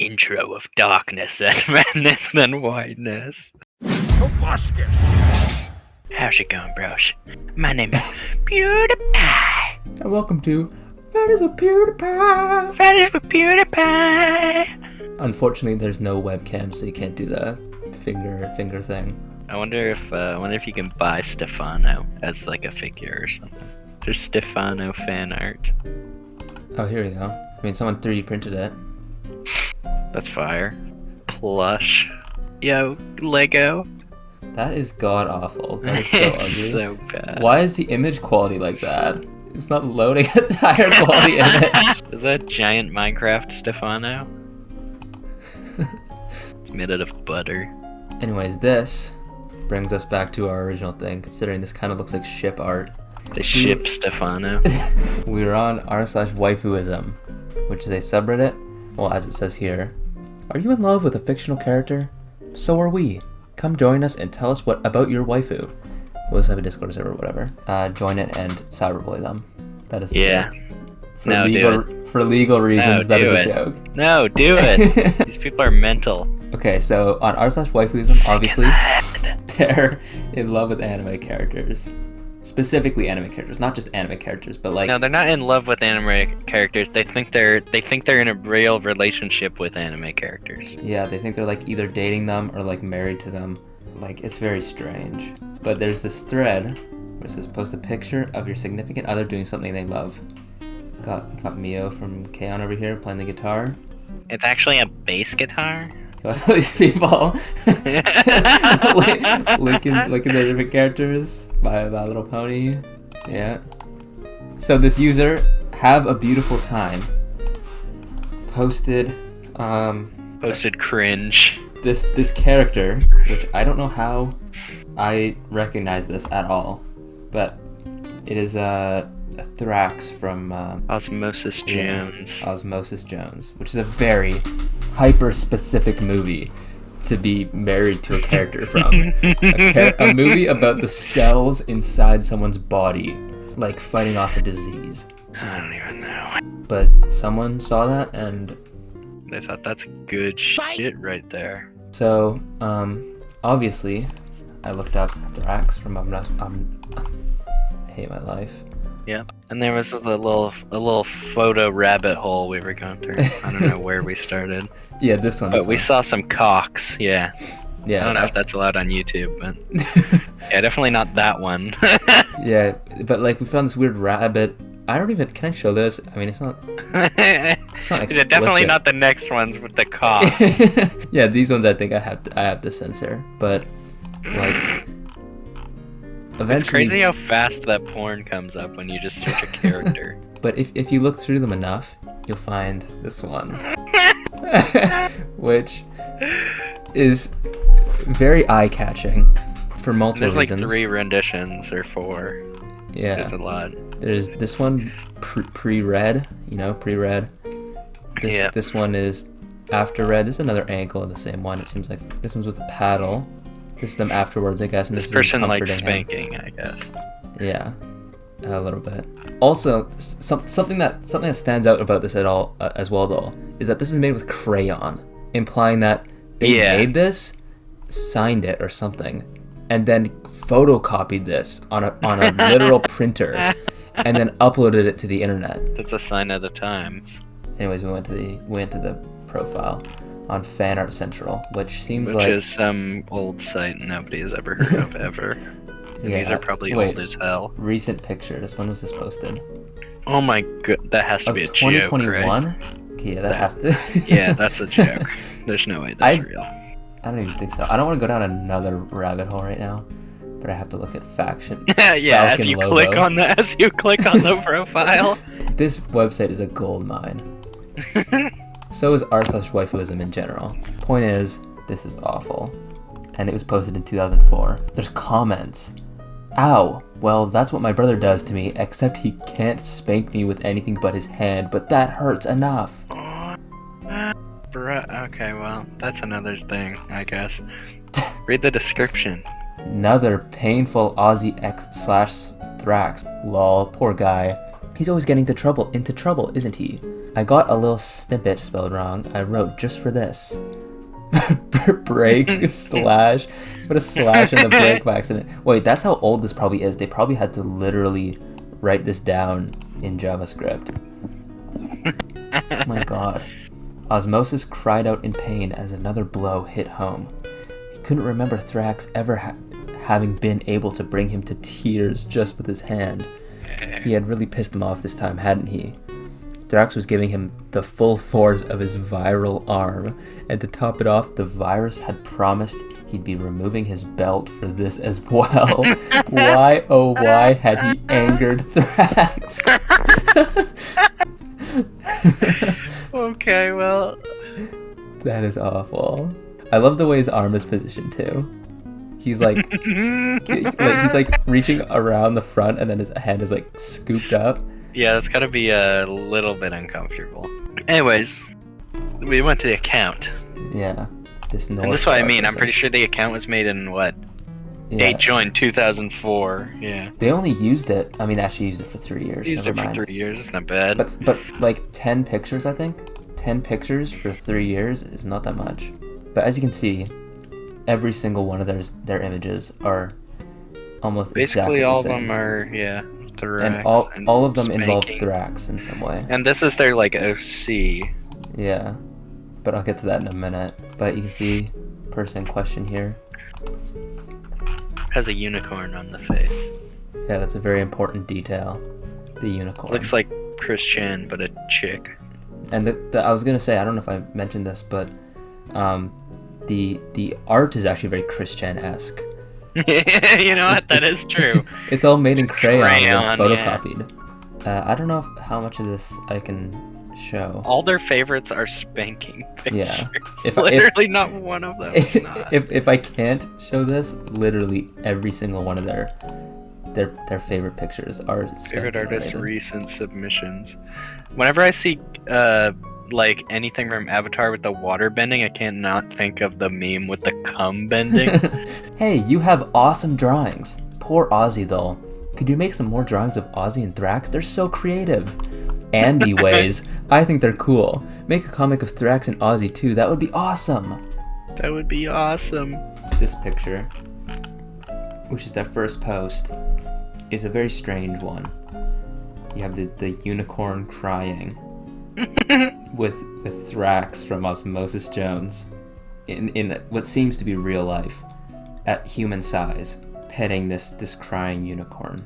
intro of darkness and madness and whiteness. How's it going, bros? My name is PewDiePie. And welcome to Fridays with PewDiePie. Fridays with PewDiePie. Unfortunately, there's no webcam, so you can't do the finger thing. I wonder if you can buy Stefano as like a figure or something. There's Stefano fan art. Oh, here we go. I mean, someone 3D printed it. That's fire. Plush. Yo, Lego. That is god awful. That is so It's ugly. so bad. Why is the image quality like that? It's not loading at the higher quality image. Is that giant Minecraft Stefano? It's made out of butter. Anyways, this brings us back to our original thing, considering this kind of looks like ship art. They ship Stefano. We were on r/waifuism, which is a subreddit. Well, as it says here, are you in love with a fictional character? So are we. Come join us and tell us what about your waifu. We'll just have a Discord server or whatever. Join it and cyberbully them. That is Yeah. For No, legal, do it. For legal reasons, No, that do is it. a joke. No, do it. These people are mental. Okay, so on r/waifuism, obviously, they're in love with anime characters. Specifically anime characters, not just anime characters, but like... No, they're not in love with anime characters. They think they're in a real relationship with anime characters. Yeah, they think they're like either dating them or like married to them. Like, it's very strange. But there's this thread where it says, post a picture of your significant other doing something they love. Got Mio from K-On! Over here playing the guitar. It's actually a bass guitar. Got all these people linking their different characters by My Little Pony. Yeah. So this user, Have a Beautiful Time, posted cringe. this character, which I don't know how I recognize this at all, but it is a Thrax from Osmosis Jones. Osmosis Jones, which is a very hyper-specific movie to be married to a character from. A movie about the cells inside someone's body, like fighting off a disease. I don't even know. But someone saw that and They thought that's good shit right there. so, obviously, I looked up Thrax from I Hate My Life. Yeah, and there was a little photo rabbit hole we were going through. I don't know where we started, Yeah, this one. but we saw some cocks. Yeah, Yeah, I don't know if that's allowed on YouTube, but yeah, definitely not that one. yeah, but like we found this weird rabbit. I don't even. Can I show this? I mean, it's not. It's not Yeah, definitely explicit. not the next ones with the cock. Yeah, these ones I think I have to censor, but like eventually. It's crazy how fast that porn comes up when you just search a character. But if you look through them enough, you'll find this one, which is very eye-catching for multiple There's like reasons. 3 renditions or 4. Yeah, There's a lot. there's this one pre-red, pre-red. Yeah. This one is after red. This is another angle of the same one. It seems like this one's with a paddle. This is them afterwards, I guess. And This is person him likes comforting him. spanking, I guess. Yeah, a little bit. Also, something that stands out about this at all as well, though, is that this is made with crayon, implying that they Yeah. made this, signed it or something, and then photocopied this on a literal printer, and then uploaded it to the internet. That's a sign of the times. Anyways, we went to the profile on Fan Art Central, which seems Which like is some old site nobody has ever heard of ever. And these Yeah, are probably wait. old as hell. recent pictures. When was this posted? Oh my god, that has to Of be a joke, right? 2021. Okay, yeah, that has to. Yeah, that's a joke. There's no way that's real. I don't even think so. I don't want to go down another rabbit hole right now, but I have to look at faction. Yeah, as Falcon you logo. click on the profile. This website is a gold mine. So is r/waifuism in general. Point is, this is awful, and it was posted in 2004. There's comments. Ow, well, that's what my brother does to me, except he can't spank me with anything but his hand, but that hurts enough. Okay, well, that's another thing, I guess. Read the description. Another painful Aussie X/Thrax. Lol, poor guy. He's always getting into trouble, isn't he? I got a little snippet spelled wrong. I wrote just for this. Break slash. Put a slash in the break by accident. Wait, that's how old this probably is. They probably had to literally write this down in JavaScript. Oh my god. Osmosis cried out in pain as another blow hit home. He couldn't remember Thrax ever having been able to bring him to tears just with his hand. He had really pissed him off this time, hadn't he? Thrax was giving him the full force of his viral arm, and to top it off, the virus had promised he'd be removing his belt for this as well. Why, oh why, had he angered Thrax? Okay, well... That is awful. I love the way his arm is positioned, too. He's like, he's like reaching around the front, and then his head is like scooped up. Yeah, that's gotta be a little bit uncomfortable. Anyways, we went to the account. Yeah. And this is what I mean. I'm pretty sure the account was made in what? Yeah. Date joined 2004. Yeah. They only used it. I mean, actually used it for 3 years. Used it for 3 years. It's not bad. But like 10 pictures, I think. 10 pictures for 3 years is not that much. But as you can see, every single one of their images are almost basically exactly all the of same. them are Thrax. And all of them involve spanking. Thrax in some way. And this is their like OC. Yeah. But I'll get to that in a minute. But you can see person in question here. Has a unicorn on the face. Yeah, that's a very important detail. The unicorn. Looks like Christian, but a chick. And I was gonna say, I don't know if I mentioned this, but the art is actually very Christian-esque. You know what? That is true. It's all made in crayon and yeah. photocopied. I don't know how much of this I can show. All their favorites are spanking pictures. Yeah. Literally not one of them is not. If I can't show this, literally every single one of their favorite pictures are Favorite artist related. recent submissions. Whenever I see like anything from Avatar with the water bending, I can't not think of the meme with the cum bending. Hey, you have awesome drawings. Poor Ozzy though. Could you make some more drawings of Ozzy and Thrax? They're so creative. Andy ways. I think they're cool. Make a comic of Thrax and Ozzy too. That would be awesome. That would be awesome. This picture, which is their first post, is a very strange one. You have the unicorn crying with Thrax from Osmosis Jones in what seems to be real life at human size, petting this crying unicorn.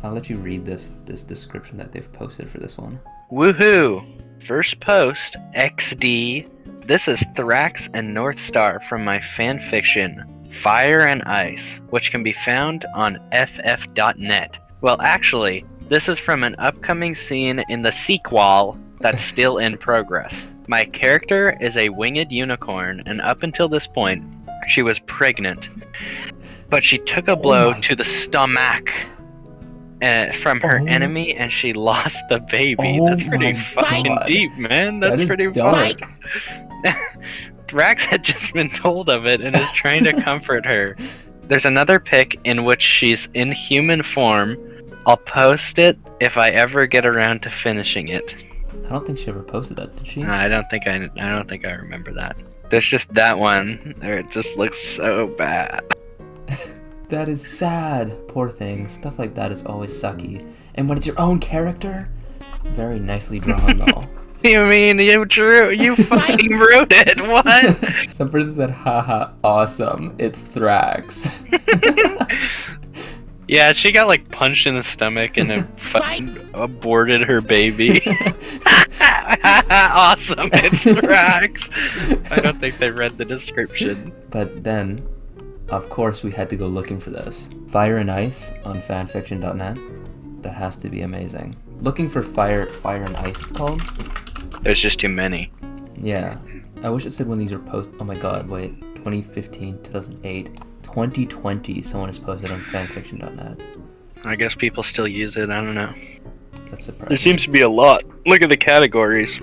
I'll let you read this description that they've posted for this one. Woohoo! First post, XD. This is Thrax and Northstar from my fanfiction, Fire and Ice, which can be found on ff.net. Well, actually, this is from an upcoming scene in the sequel that's still in progress. My character is a winged unicorn, and up until this point, she was pregnant. But she took a blow to the stomach from her enemy, and she lost the baby. That's pretty fucking deep, man. That's pretty dark. Thrax had just been told of it and is trying to comfort her. There's another pic in which she's in human form. I'll post it if I ever get around to finishing it. I don't think she ever posted that, did she? I don't think I remember that. There's just that one. It just looks so bad. That is sad. Poor thing. Stuff like that is always sucky. And when it's your own character, very nicely drawn though. You mean you fucking wrote it? What? Some person said, haha, awesome. It's Thrax. Yeah, she got like punched in the stomach and it fucking aborted her baby. Awesome, it's Thrax. I don't think they read the description. But then, of course, we had to go looking for this. Fire and Ice on fanfiction.net. That has to be amazing. Looking for Fire and Ice, it's called. There's just too many. Yeah. I wish it said when these were posted. Oh my god, wait. 2015, 2008, 2020, someone has posted on fanfiction.net. I guess people still use it, I don't know. That's surprising. There seems to be a lot. Look at the categories.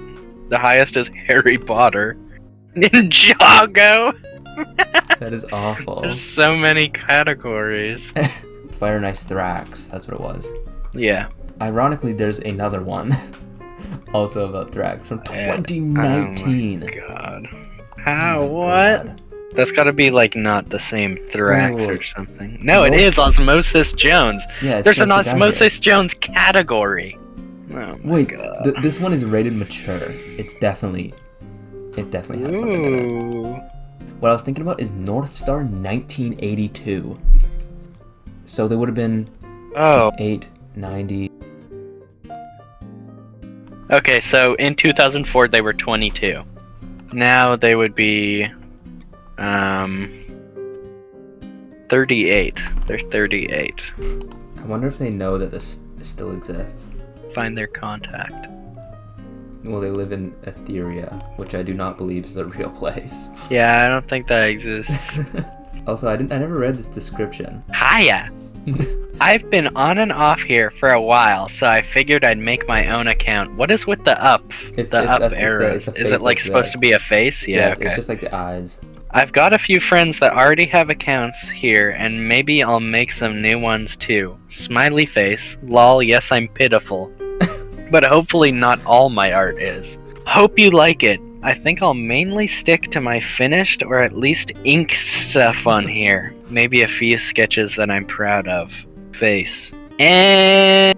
The highest is Harry Potter. Ninjago! That is awful. There's so many categories. Fire and Ice Thrax, that's what it was. Yeah. Ironically, there's another one Also about Thrax from 2019. Oh my god. How? What? God. That's gotta be like not the same Thrax Wait. or something. No, it is Osmosis Jones. Yeah, There's an says the guy here. Osmosis Jones category. Oh my Wait, god. this one is rated mature. It definitely has something in it. Ooh. What I was thinking about is North Star 1982. So they would have been Oh. 890. Okay, so in 2004 they were 22. Now they would be 38. They're 38. I wonder if they know that this still exists. Find their contact. Well, they live in Etheria, which I do not believe is a real place. Yeah, I don't think that exists. Also, I never read this description. Hiya! I've been on and off here for a while, so I figured I'd make my own account. What is with the up? Arrows. Is it like supposed to be a face? Yeah, okay. It's just like the eyes. I've got a few friends that already have accounts here, and maybe I'll make some new ones too. Smiley face. Lol, yes, I'm pitiful. But hopefully not all my art is. Hope you like it. I think I'll mainly stick to my finished or at least inked stuff on here. Maybe a few sketches that I'm proud of. Face.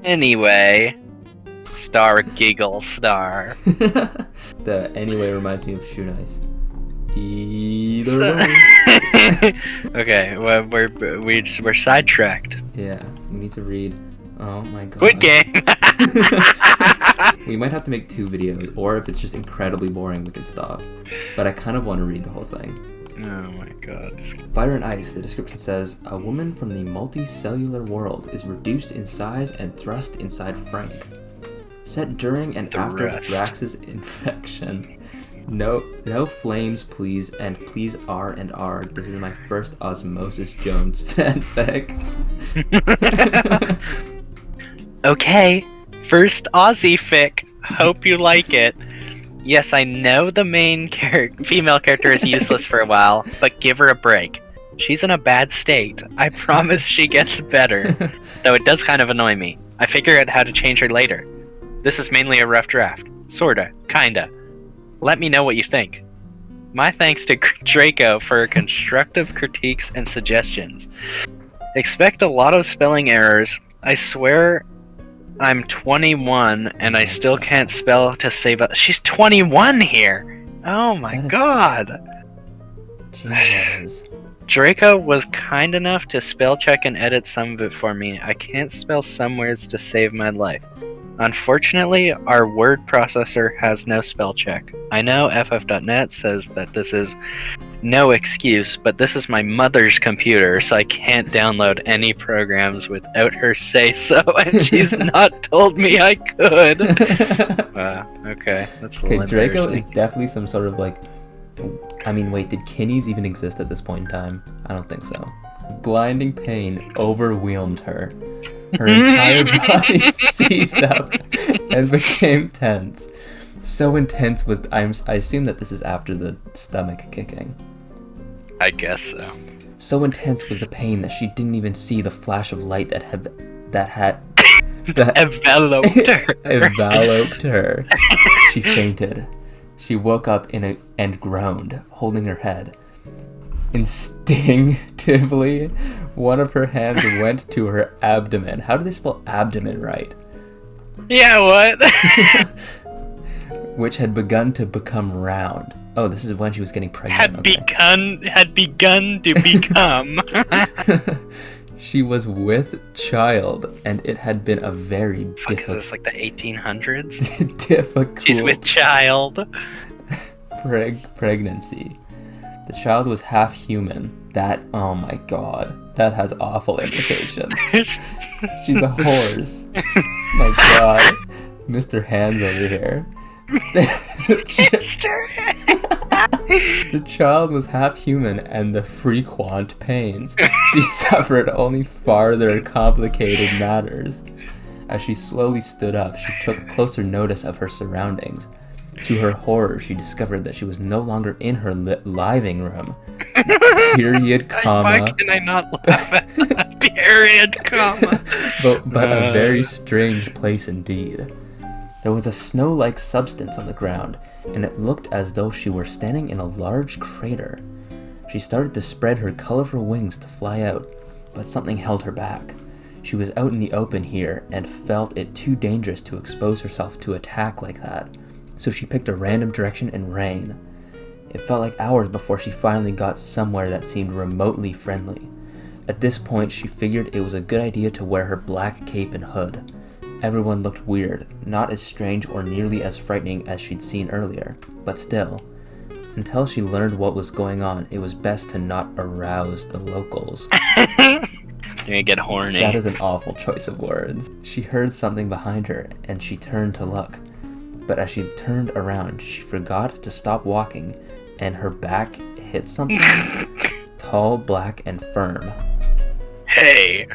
Anyway. Star giggle star. The anyway reminds me of Shoe Nice. Either So- way. Okay, well, we're sidetracked. Yeah, we need to read. Oh my god. Quit game! We might have to make 2 videos, or if it's just incredibly boring, we can stop. But I kind of want to read the whole thing. Oh my god. Fire and Ice, the description says, a woman from the multicellular world is reduced in size and thrust inside Frank. Set during and after Thrust. Thrax's infection. No flames, please, and please R and R. This is my first Osmosis Jones fanfic. Okay, first Aussie fic. Hope you like it. Yes, I know the main female character is useless for a while, but give her a break. She's in a bad state. I promise she gets better. Though it does kind of annoy me. I figure out how to change her later. This is mainly a rough draft. Sorta. Kinda. Let me know what you think. My thanks to Draco for her constructive critiques and suggestions. Expect a lot of spelling errors. I swear I'm 21 and I still can't spell to save up. She's 21 here! Oh my That is- god! Jesus. Draco was kind enough to spell check and edit some of it for me. I can't spell some words to save my life. Unfortunately, our word processor has no spell check. I know FF.net says that this is no excuse, but this is my mother's computer, so I can't download any programs without her say so, and she's not told me I could. Okay, that's a Okay, little Draco is embarrassing. definitely some sort of like... I mean, wait, did Kinnies even exist at this point in time? I don't think so. Blinding pain overwhelmed her. Her entire body seized up and became tense. So intense was... I assume that this is after the stomach kicking. I guess so. So intense was the pain that she didn't even see the flash of light that Enveloped her. enveloped her. She fainted. She woke up and groaned, holding her head. Instinctively, one of her hands went to her abdomen. How do they spell abdomen right? Yeah, what? Which had begun to become round. Oh, this is when she was getting pregnant. had begun to become. She was with child, and it had been a very Fuck, is this like the 1800s? difficult She's with child. pregnancy. The child was half human. That, oh my god, that has awful implications. She's a horse. My god. Mr. Hands over here. The child was half human, and the frequent pains she suffered only farther complicated matters. As she slowly stood up, she took closer notice of her surroundings. To her horror, she discovered that she was no longer in her living room. Period, comma. Why can I not laugh at that? Period, comma. But a very strange place indeed. There was a snow-like substance on the ground, and it looked as though she were standing in a large crater. She started to spread her colorful wings to fly out, but something held her back. She was out in the open here and felt it too dangerous to expose herself to attack like that, so she picked a random direction and ran. It felt like hours before she finally got somewhere that seemed remotely friendly. At this point, she figured it was a good idea to wear her black cape and hood. Everyone looked weird, not as strange or nearly as frightening as she'd seen earlier, but still. Until she learned what was going on, it was best to not arouse the locals. You're gonna get horny. That is an awful choice of words. She heard something behind her, and she turned to look. But as she turned around, she forgot to stop walking, and her back hit something tall, black, and firm. Hey,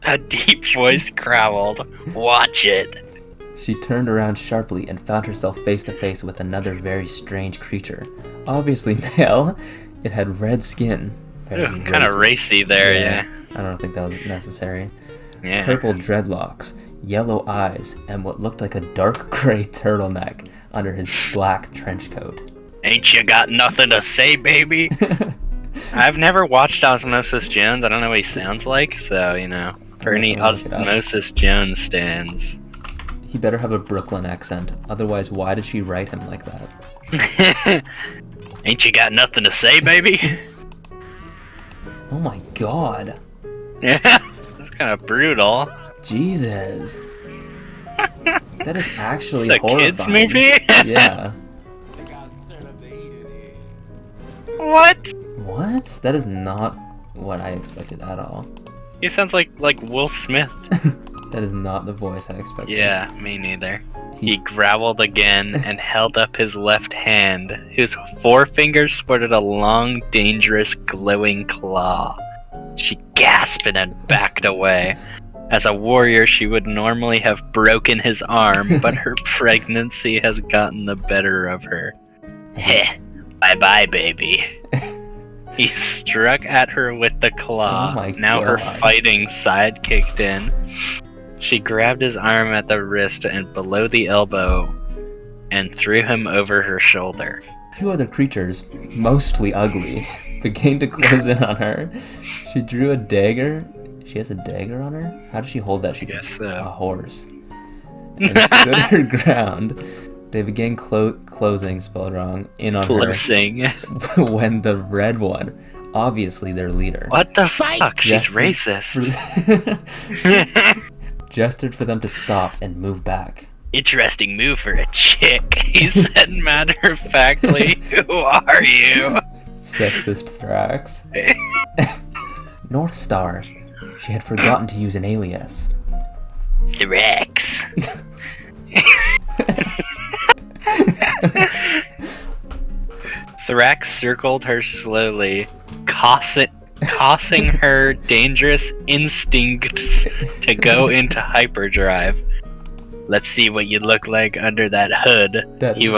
a deep voice growled. Watch it. She turned around sharply and found herself face to face with another very strange creature. Obviously male, it had red skin. Kind of racy there, yeah. I don't think that was necessary. Yeah. Purple dreadlocks, yellow eyes, and what looked like a dark gray turtleneck under his black trench coat. Ain't you got nothing to say, baby? I've never watched Osmosis Jones. I don't know what he sounds like, so, for any Osmosis Jones stands. He better have a Brooklyn accent, otherwise why did she write him like that? Ain't you got nothing to say, baby? Oh my god. Yeah, that's kind of brutal. Jesus. That is actually it's a horrifying. kids movie? Yeah. What? What? That is not what I expected at all. He sounds like Will Smith. That is not the voice I expected. Yeah, me neither. He growled again and held up his left hand, whose forefinger sported a long, dangerous, glowing claw. She gasped and backed away. As a warrior, she would normally have broken his arm, but her pregnancy has gotten the better of her. Heh, bye-bye, baby. He struck at her with the claw. Oh my now God. her fighting side kicked in. She grabbed his arm at the wrist and below the elbow and threw him over her shoulder. A few other creatures, mostly ugly, began to close in on her. She drew a dagger. She has a dagger on her? How does she hold that? She's a horse. And stood her ground. They began closing, spelled wrong, in on Closing. her when the red one, obviously their leader, What the fuck? She's racist. gestured for them to stop and move back. Interesting move for a chick, he said matter-of-factly. Who are you? Sexist Thrax. North Star. She had forgotten to use an alias. Thrax. Thrax circled her slowly, causing her dangerous instincts to go into hyperdrive. Let's see what you look like under that hood. He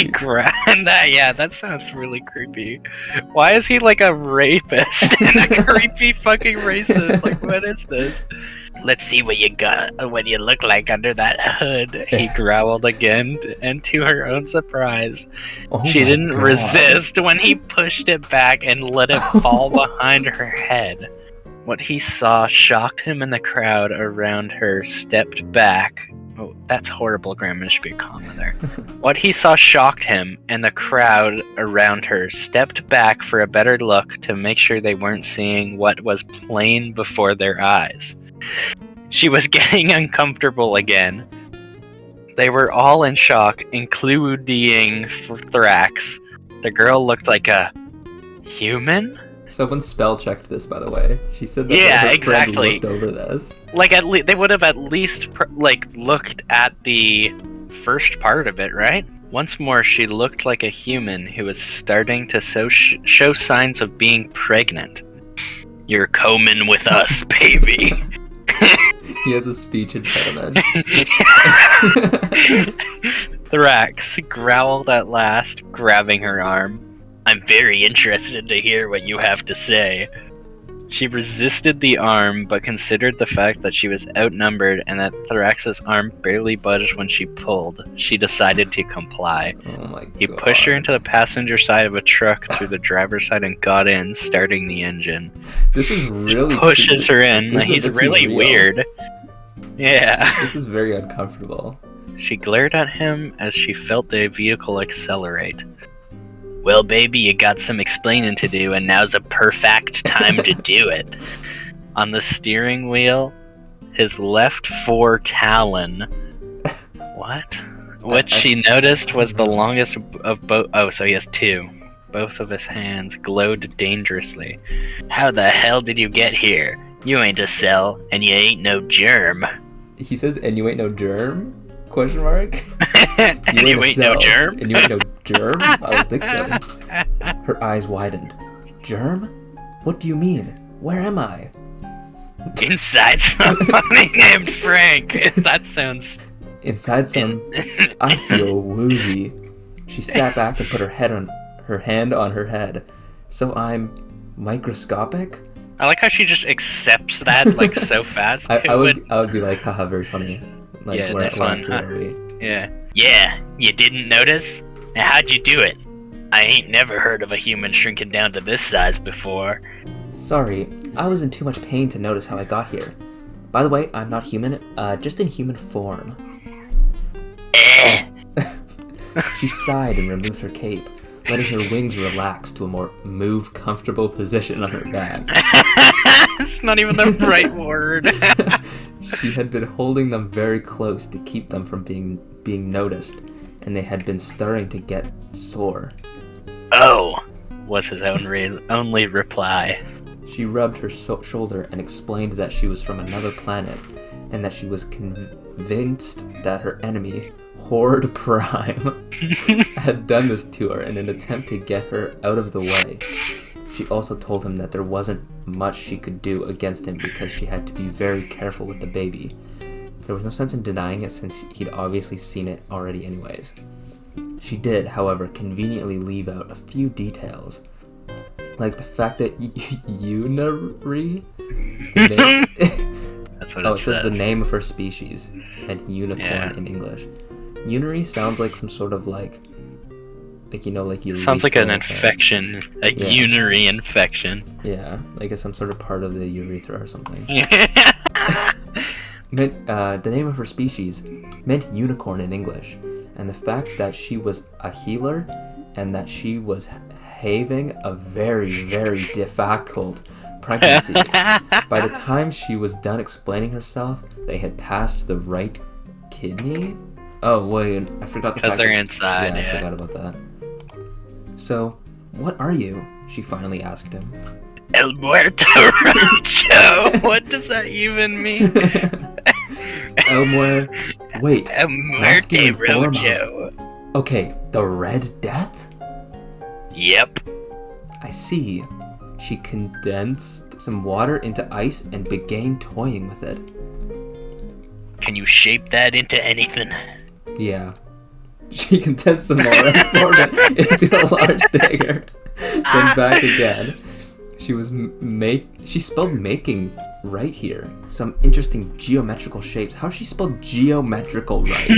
grabbed that. Yeah, that sounds really creepy. Why is he like a rapist and a creepy fucking racist? Like, what is this? Let's see what you got, what you look like under that hood. He growled again, and to her own surprise, she didn't resist when he pushed it back and let it fall behind her head. What he saw shocked him, and the crowd around her stepped back. Oh, that's horrible grammar. There should be a comma there. What he saw shocked him, and the crowd around her stepped back for a better look to make sure they weren't seeing what was plain before their eyes. She was getting uncomfortable again. They were all in shock, including Thrax. The girl looked like a human? Someone spell checked this, by the way. She said that yeah, her exactly. friend looked over this. Like they would have at least looked at the first part of it, right? Once more, she looked like a human who was starting to show signs of being pregnant. You're coming with us, baby. He has a speech impediment. Thrax growled at last, grabbing her arm. I'm very interested to hear what you have to say. She resisted the arm, but considered the fact that she was outnumbered and that Thrax's arm barely budged when she pulled. She decided to comply. Oh my god. He pushed her into the passenger side of a truck through the driver's side and got in, starting the engine. This is really Pushes her in. This is a He's bit too really real. weird. Yeah. This is very uncomfortable. She glared at him as she felt the vehicle accelerate. Well, baby, you got some explaining to do, and now's a perfect time to do it. On the steering wheel, his left fore talon. What? Which she noticed was the longest of both. Oh, so he has two. Both of his hands glowed dangerously. How the hell did you get here? You ain't a cell, and you ain't no germ. He says, and you ain't no germ? Question mark? And you ain't no germ? And you ain't no germ? I don't think so. Her eyes widened. Germ? What do you mean? Where am I? Inside somebody named Frank. That sounds... Inside some... I feel woozy. She sat back and put her hand on her head. So I'm microscopic? I like how she just accepts that like so fast. I would be like, haha, very funny. Like, Yeah, where nice one, huh? are we? Yeah. Yeah, you didn't notice? Now how'd you do it? I ain't never heard of a human shrinking down to this size before. Sorry, I was in too much pain to notice how I got here. By the way, I'm not human, just in human form. Eh. She sighed and removed her cape, letting her wings relax to a more comfortable position on her back. It's not even the right word. She had been holding them very close to keep them from being noticed, and they had been starting to get sore. Oh, was his only reply. She rubbed her shoulder and explained that she was from another planet, and that she was convinced that her enemy, Horde Prime, had done this to her in an attempt to get her out of the way. She also told him that there wasn't much she could do against him because she had to be very careful with the baby. There was no sense in denying it since he'd obviously seen it already anyways. She did, however, conveniently leave out a few details, like the fact that Unary... That's what it it says the says. name of her species, and unicorn Yeah. in English. Unary sounds like some sort of like your Sounds like an urethral thing. infection, a Yeah. urinary infection. Yeah, like it's some sort of part of the urethra or something. Yeah. The name of her species meant unicorn in English, and the fact that she was a healer and that she was having a very, very difficult pregnancy. By the time she was done explaining herself, they had passed the right kidney. Oh wait, I forgot the fact. Because they're that- inside, I yeah. forgot about that. So, what are you? She finally asked him. El Muerto Rojo! What does that even mean? Elmore. Wait. El masculine Muerte form of- Rojo. Okay, the Red Death? Yep. I see. She condensed some water into ice and began toying with it. Can you shape that into anything? Yeah. She condensed some water and formed it into a large dagger. Then back again. She spelled making right here. Some interesting geometrical shapes. How she spelled geometrical right?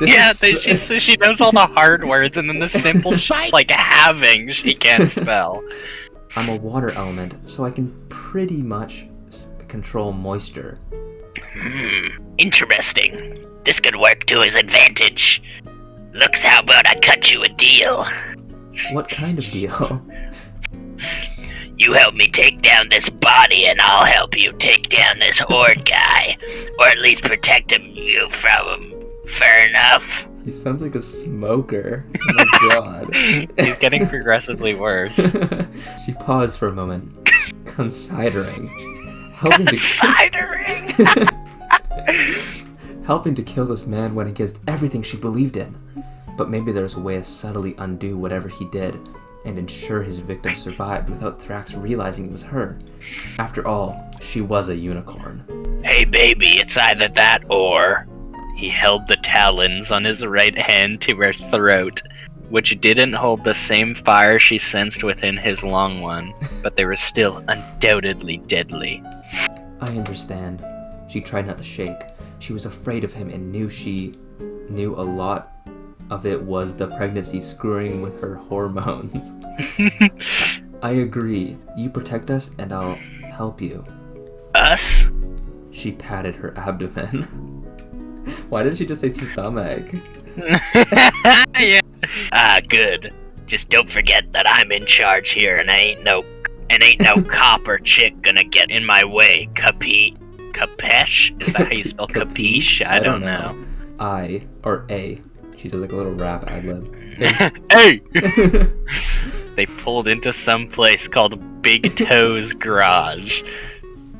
Yeah, is she knows all the hard words, and then the simple like having she can't spell. I'm a water element, so I can pretty much control moisture. Interesting. This could work to his advantage. Looks, how about I cut you a deal? What kind of deal? You help me take down this body, and I'll help you take down this Horde guy. Or at least protect you from him. Fair enough? He sounds like a smoker. Oh my god. He's getting progressively worse. She paused for a moment, considering. Helping to kill this man went against everything she believed in. But maybe there's a way to subtly undo whatever he did and ensure his victim survived without Thrax realizing it was her. After all, she was a unicorn. Hey baby, it's either that or... He held the talons on his right hand to her throat. which didn't hold the same fire she sensed within his long one, but they were still undoubtedly deadly. I understand. She tried not to shake. She was afraid of him and knew a lot of it was the pregnancy screwing with her hormones. I agree. You protect us and I'll help you. Us? She patted her abdomen. Why didn't she just say stomach? Yeah. Ah, good. Just don't forget that I'm in charge here and ain't no cop or chick gonna get in my way. Capesh? Is that how you spell capiche? I don't know. I, or A. She does like a little rap ad-lib. Hey! They pulled into some place called Big Toe's Garage.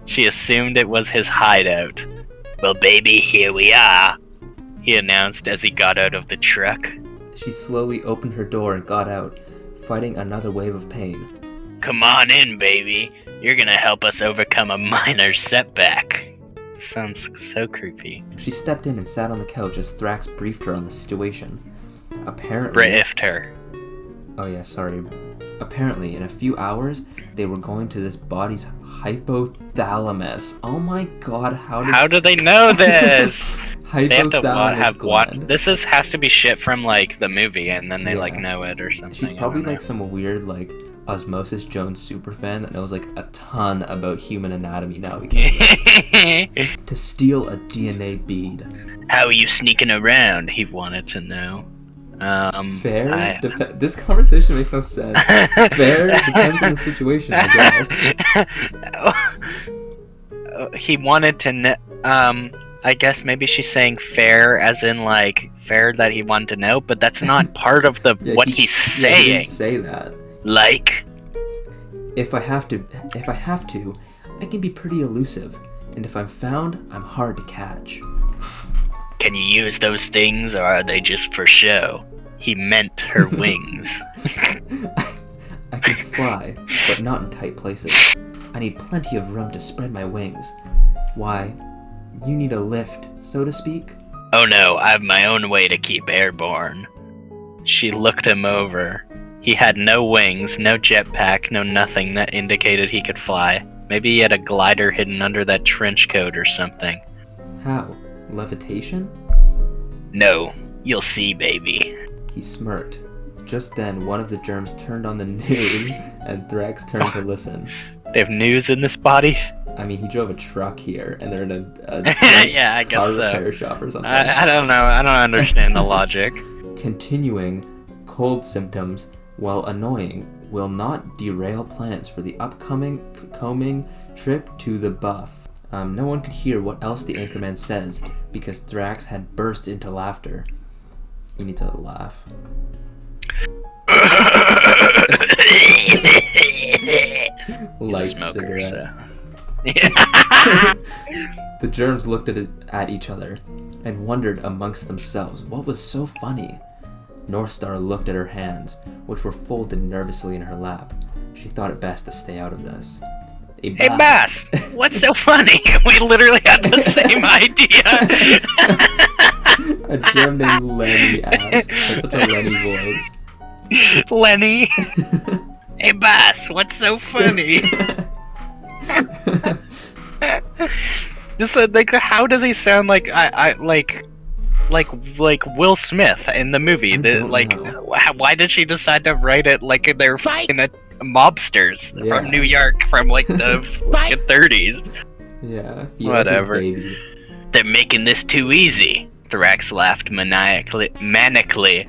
She assumed it was his hideout. Well, baby, here we are, he announced as he got out of the truck. She slowly opened her door and got out, fighting another wave of pain. Come on in, baby. You're gonna help us overcome a minor setback. Sounds so creepy. She stepped in and sat on the couch as Thrax briefed her on the situation. Apparently... Briefed her. Oh yeah, sorry. Apparently, in a few hours, they were going to this body's hypothalamus. Oh my god, how do they know this? They have to have gland. This has to be shit from like the movie, and then they like know it or something. She's probably like some weird like Osmosis Jones superfan that knows like a ton about human anatomy now. To steal a DNA bead. How are you sneaking around? He wanted to know. Fair? This conversation makes no sense. Fair depends on the situation, I guess. He wanted to know. I guess maybe she's saying fair as in like fair that he wanted to know, but that's not part of the he's saying. He didn't say that. Like, if I have to, I can be pretty elusive, and if I'm found, I'm hard to catch. Can you use those things, or are they just for show? He meant her wings. I can fly, but not in tight places. I need plenty of room to spread my wings. Why, you need a lift, so to speak? Oh no, I have my own way to keep airborne. She looked him over. He had no wings, no jetpack, no nothing that indicated he could fly. Maybe he had a glider hidden under that trench coat or something. How? Levitation? No, you'll see, baby. He smirked. Just then, one of the germs turned on the news, and Thrax turned to listen. They have news in this body? I mean, he drove a truck here, and they're in a yeah, I guess car so. repair shop or something. I don't know. I don't understand the logic. Continuing cold symptoms, while annoying, will not derail plans for the upcoming combing trip to the buff. No one could hear what else the anchorman says because Thrax had burst into laughter. You need to laugh. Light cigarette. So. The germs looked at each other and wondered amongst themselves what was so funny. Northstar looked at her hands, which were folded nervously in her lap. She thought it best to stay out of this. Hey, Bass! What's so funny? We literally had the same idea! A germ named Lenny asked. That's such a Lenny voice. Lenny! Hey, Bass, what's so funny? This like, how does he sound like like Will Smith in the movie? Why did she decide to write it like they're fucking mobsters from New York from like the 30s? Yeah, whatever. They're making this too easy. Thrax laughed manically,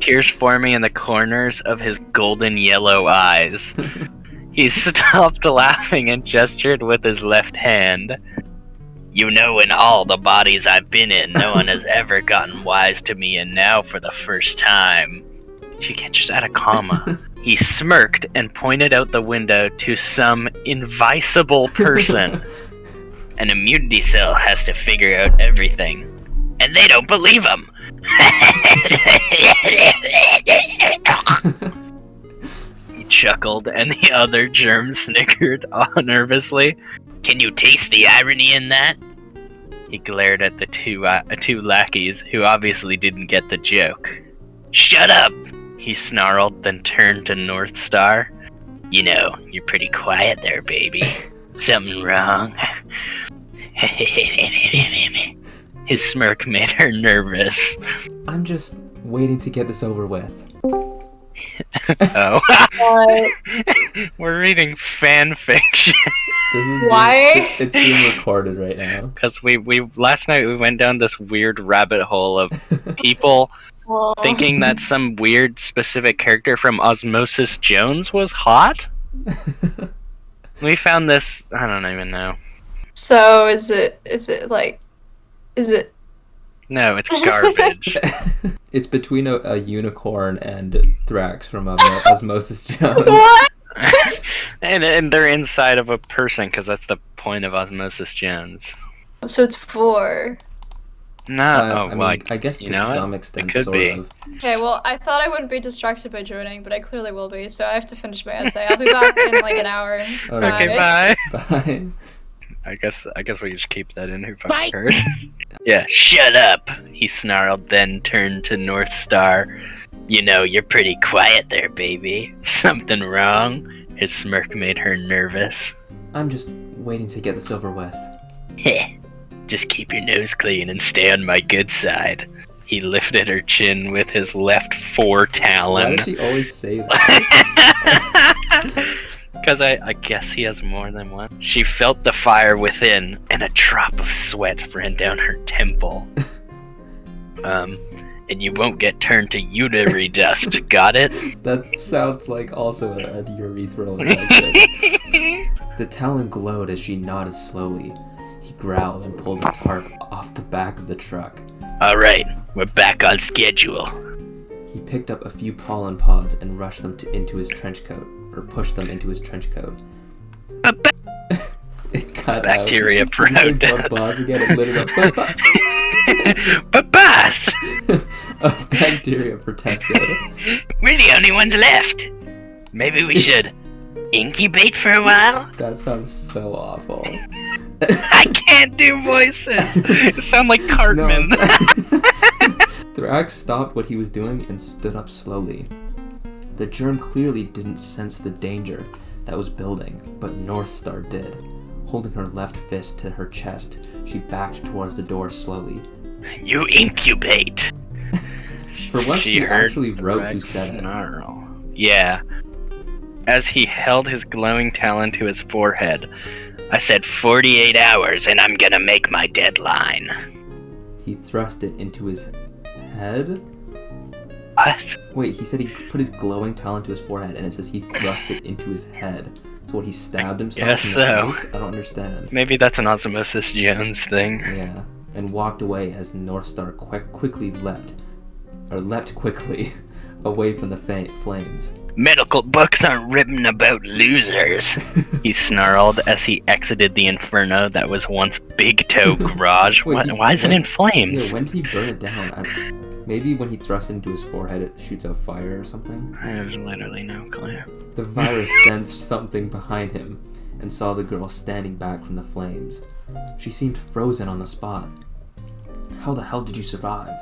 tears forming in the corners of his golden yellow eyes. He stopped laughing and gestured with his left hand. You know, in all the bodies I've been in, no one has ever gotten wise to me, and now for the first time. You can't just add a comma. He smirked and pointed out the window to some invisible person. An immunity cell has to figure out everything. And they don't believe him. He chuckled, and the other germ snickered nervously. Can you taste the irony in that? He glared at the two lackeys, who obviously didn't get the joke. Shut up! he snarled, then turned to North Star. You know, you're pretty quiet there, baby. Something wrong? His smirk made her nervous. I'm just waiting to get this over with. Oh. What? We're reading fan fiction. Why? It's being recorded right now. Because we last night we went down this weird rabbit hole of people Oh. thinking that some weird specific character from Osmosis Jones was hot. We found this, I don't even know. So is it No, it's garbage. It's between a unicorn and Thrax from Osmosis Jones. what? and they're inside of a person because that's the point of Osmosis Jones. So it's 4. No, I guess to some extent, could sort be. of. Okay, well, I thought I wouldn't be distracted by joining, but I clearly will be, so I have to finish my essay. I'll be back in like an hour. All right. Okay, bye. Bye. I guess we just keep that in. Who fucking cares? Yeah, shut up! He snarled, then turned to North Star. You know, you're pretty quiet there, baby. Something wrong? His smirk made her nervous. I'm just waiting to get this over with. Heh. Just keep your nose clean and stay on my good side. He lifted her chin with his left foretalon. Why does she always say that? Because I guess he has more than one. She felt the fire within, and a drop of sweat ran down her temple. And you won't get turned to urinary dust, got it? That sounds like also a urethral infection. The talon glowed as she nodded slowly. He growled and pulled a tarp off the back of the truck. Alright, we're back on schedule. He picked up a few pollen pods and rushed them into his trench coat, or pushed them into his trench coat. It cut Bacteria out. Did you say proud. buzz again? It lit it up. But boss! A bacteria protested. We're the only ones left. Maybe we should incubate for a while? That sounds so awful. I can't do voices! It sound like Cartman. No. Thrax stopped what he was doing and stood up slowly. The germ clearly didn't sense the danger that was building, but North Star did. Holding her left fist to her chest, she backed towards the door slowly. You incubate! For once, she heard actually wrote who Thrax said it. snarl. Yeah. As he held his glowing talon to his forehead, I said 48 hours and I'm gonna make my deadline. He thrust it into his head? What? Wait, he said he put his glowing talon to his forehead, and it says he thrust it into his head. So what, he stabbed himself guess in the so. face? I don't understand. Maybe that's an Osmosis Jones thing. Yeah, and walked away as North Star quickly leapt quickly away from the flames. Medical books aren't written about losers, he snarled as he exited the inferno that was once Big Toe Garage. Wait, Why is it in flames? Yeah, when did he burn it down? Maybe when he thrusts it into his forehead, it shoots out fire or something? I have literally no clue. The virus sensed something behind him and saw the girl standing back from the flames. She seemed frozen on the spot. How the hell did you survive?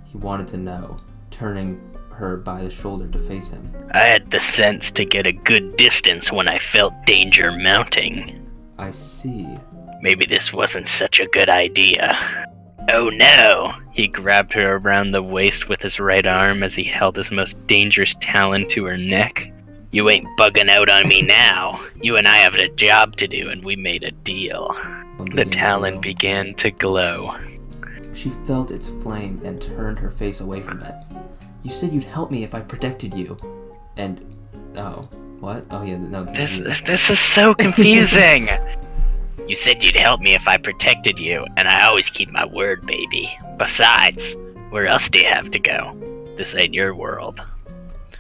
He wanted to know, turning her by the shoulder to face him. I had the sense to get a good distance when I felt danger mounting. I see. Maybe this wasn't such a good idea. Oh no! He grabbed her around the waist with his right arm as he held his most dangerous talon to her neck. You ain't bugging out on me now. You and I have a job to do and we made a deal. The talon began to glow. She felt its flame and turned her face away from it. You said you'd help me if I protected you. And... oh. What? Oh yeah, no. This is so confusing! You said you'd help me if I protected you, and I always keep my word, baby. Besides, where else do you have to go? This ain't your world.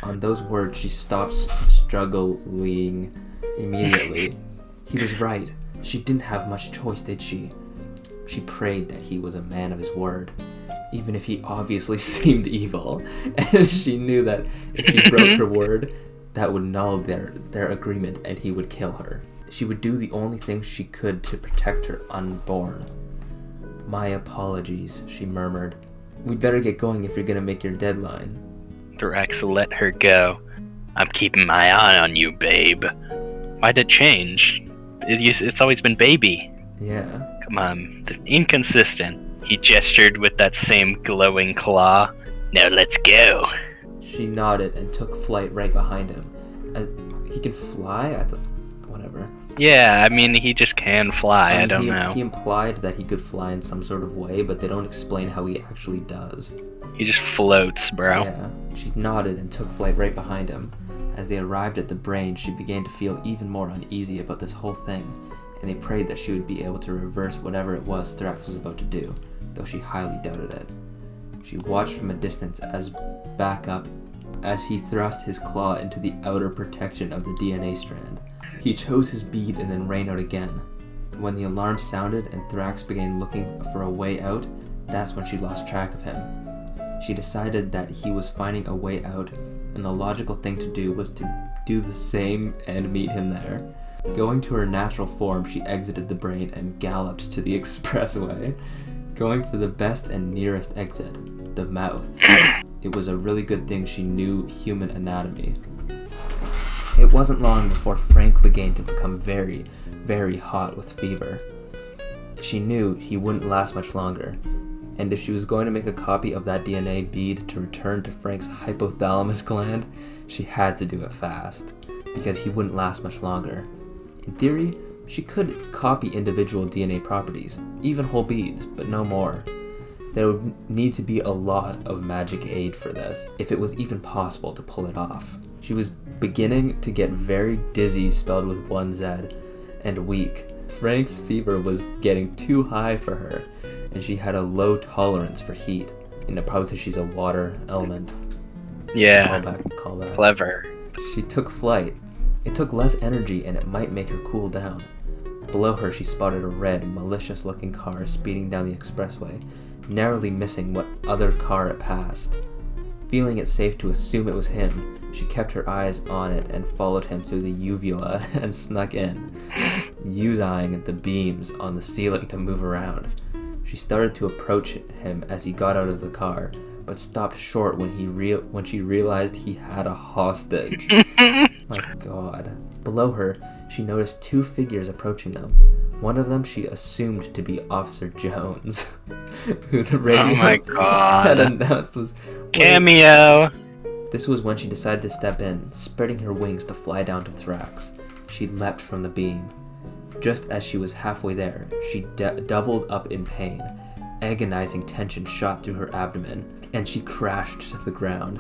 On those words, she stopped struggling immediately. He was right. She didn't have much choice, did she? She prayed that he was a man of his word, even if he obviously seemed evil. And she knew that if she broke her word, that would null their agreement and he would kill her. She would do the only thing she could to protect her unborn. My apologies, she murmured. We'd better get going if you're gonna make your deadline. Thrax let her go. I'm keeping my eye on you, babe. Why'd it change? It's always been baby. Yeah. Come on, inconsistent. He gestured with that same glowing claw. Now let's go. She nodded and took flight right behind him. He can fly? Whatever. Yeah, I mean, he just can fly, I don't know. He implied that he could fly in some sort of way, but they don't explain how he actually does. He just floats, bro. Yeah. She nodded and took flight right behind him. As they arrived at the brain, she began to feel even more uneasy about this whole thing, and they prayed that she would be able to reverse whatever it was Thrax was about to do, though she highly doubted it. She watched from a distance as he thrust his claw into the outer protection of the DNA strand. He chose his bead and then ran out again. When the alarm sounded and Thrax began looking for a way out, that's when she lost track of him. She decided that he was finding a way out, and the logical thing to do was to do the same and meet him there. Going to her natural form, she exited the brain and galloped to the expressway, going for the best and nearest exit, the mouth. It was a really good thing she knew human anatomy. It wasn't long before Frank began to become very, very hot with fever. She knew he wouldn't last much longer, and if she was going to make a copy of that DNA bead to return to Frank's hypothalamus gland, she had to do it fast, because he wouldn't last much longer. In theory, she could copy individual DNA properties, even whole beads, but no more. There would need to be a lot of magic aid for this, if it was even possible to pull it off. She was beginning to get very dizzy, spelled with one Z, and weak. Frank's fever was getting too high for her, and she had a low tolerance for heat. Probably because she's a water element. Yeah. Callback. Clever. She took flight. It took less energy and it might make her cool down. Below her, she spotted a red, malicious-looking car speeding down the expressway, narrowly missing what other car it passed. Feeling it safe to assume it was him, she kept her eyes on it and followed him through the uvula and snuck in, using the beams on the ceiling to move around. She started to approach him as he got out of the car, but stopped short when she realized he had a hostage. My God. Below her, she noticed two figures approaching them. One of them she assumed to be Officer Jones, who the radio had announced was... Cameo! This was when she decided to step in, spreading her wings to fly down to Thrax. She leapt from the beam. Just as she was halfway there, she doubled up in pain. Agonizing tension shot through her abdomen, and she crashed to the ground,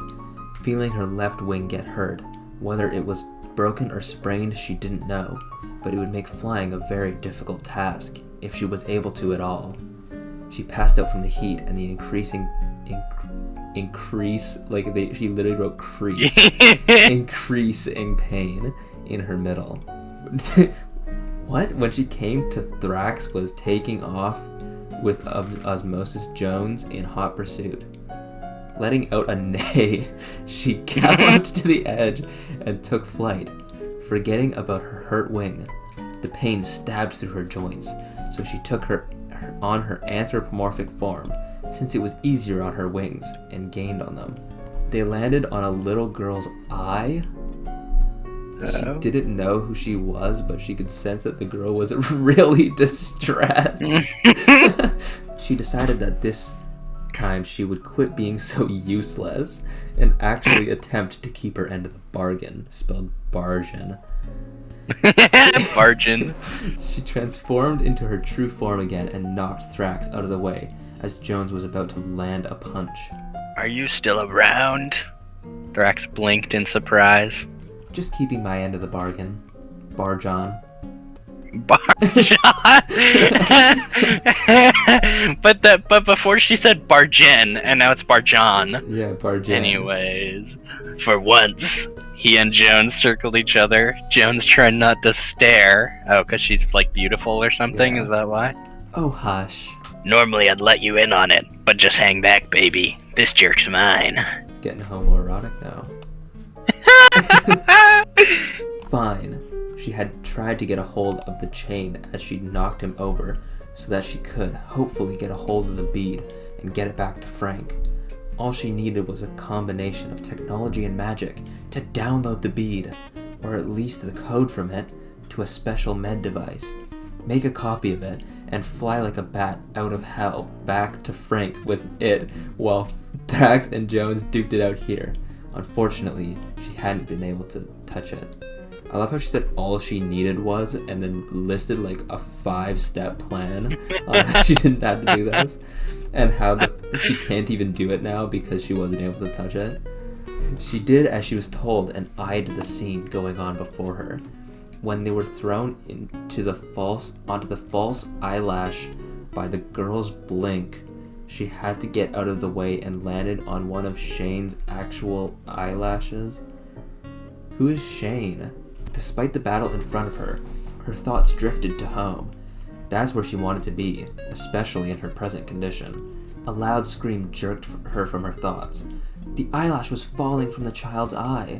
feeling her left wing get hurt. Whether it was broken or sprained, she didn't know, but it would make flying a very difficult task, if she was able to at all. She passed out from the heat and the she literally wrote crease, increasing pain in her middle. What? When she came to Thrax was taking off with Osmosis Jones in hot pursuit. Letting out a neigh, she galloped to the edge and took flight, forgetting about her hurt wing. The pain stabbed through her joints, so she took her on her anthropomorphic form, since it was easier on her wings, and gained on them. They landed on a little girl's eye. She didn't know who she was, but she could sense that the girl was really distressed. She decided that this time she would quit being so useless and actually attempt to keep her end of the bargain, spelled bargain. Bargain. She transformed into her true form again and knocked Thrax out of the way as Jones was about to land a punch. Are you still around? Thrax blinked in surprise. Just keeping my end of the bargain. Barjon. Barjon. but before she said Barjen, and now it's Barjon. Yeah, Barjon. Anyways, for once, he and Jones circled each other. Jones tried not to stare. Oh, because she's like beautiful or something? Yeah. Is that why? Oh, hush. Normally I'd let you in on it, but just hang back, baby. This jerk's mine. It's getting homoerotic now. Fine. She had tried to get a hold of the chain as she knocked him over so that she could hopefully get a hold of the bead and get it back to Frank. All she needed was a combination of technology and magic to download the bead, or at least the code from it, to a special med device, make a copy of it, and fly like a bat out of hell back to Frank with it while Thrax and Jones duked it out here. Unfortunately, she hadn't been able to touch it. I love how she said all she needed was, and then listed like a 5-step plan on how she didn't have to do this, and how she can't even do it now because she wasn't able to touch it. She did as she was told and eyed the scene going on before her. When they were thrown onto the false eyelash by the girl's blink, she had to get out of the way and landed on one of Shane's actual eyelashes. Who is Shane? Despite the battle in front of her, her thoughts drifted to home. That's where she wanted to be, especially in her present condition. A loud scream jerked her from her thoughts. The eyelash was falling from the child's eye.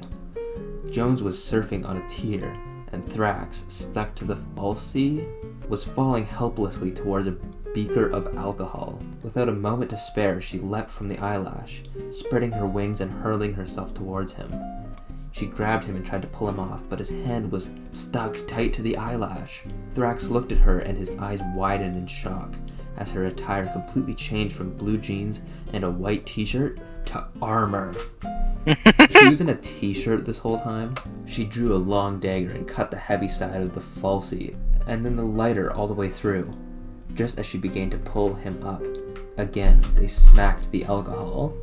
Jones was surfing on a tear, and Thrax, stuck to the falsie, was falling helplessly towards a beaker of alcohol. Without a moment to spare, she leapt from the eyelash, spreading her wings and hurling herself towards him. She grabbed him and tried to pull him off, but his hand was stuck tight to the eyelash. Thrax looked at her and his eyes widened in shock as her attire completely changed from blue jeans and a white t-shirt to armor. She was in a t-shirt this whole time. She drew a long dagger and cut the heavy side of the falsie, and then the lighter all the way through. Just as she began to pull him up, again they smacked the alcohol.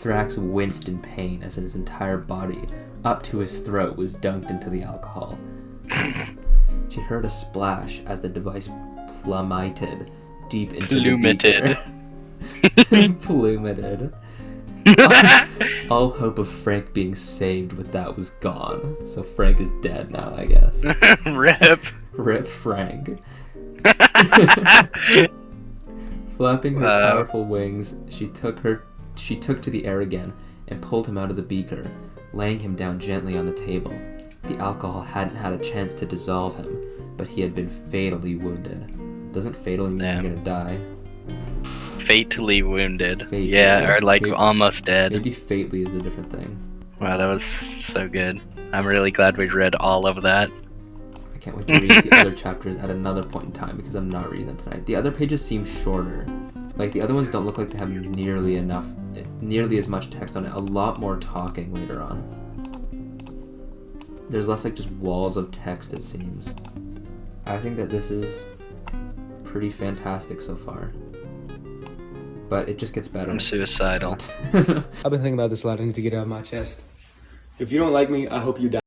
Thrax winced in pain as his entire body, up to his throat, was dunked into the alcohol. She heard a splash as the device plummeted deep into the beaker. Plummeted. All hope of Frank being saved with that was gone. So Frank is dead now, I guess. Rip. Rip Frank. Flapping her powerful wings, she took to the air again and pulled him out of the beaker, laying him down gently on the table. The alcohol hadn't had a chance to dissolve him, but he had been fatally wounded. Doesn't fatally mean you're gonna die? Fatally wounded. Fatally. Yeah, or like Maybe, almost dead. Maybe fatally is a different thing. Wow, that was so good. I'm really glad we read all of that. I can't wait to read the other chapters at another point in time because I'm not reading them tonight. The other pages seem shorter. Like, the other ones don't look like they have nearly as much text on it. A lot more talking later on. There's less like just walls of text, it seems. I think that this is pretty fantastic so far. But it just gets better. I'm suicidal. I've been thinking about this a lot. I need to get it out of my chest. If you don't like me, I hope you die.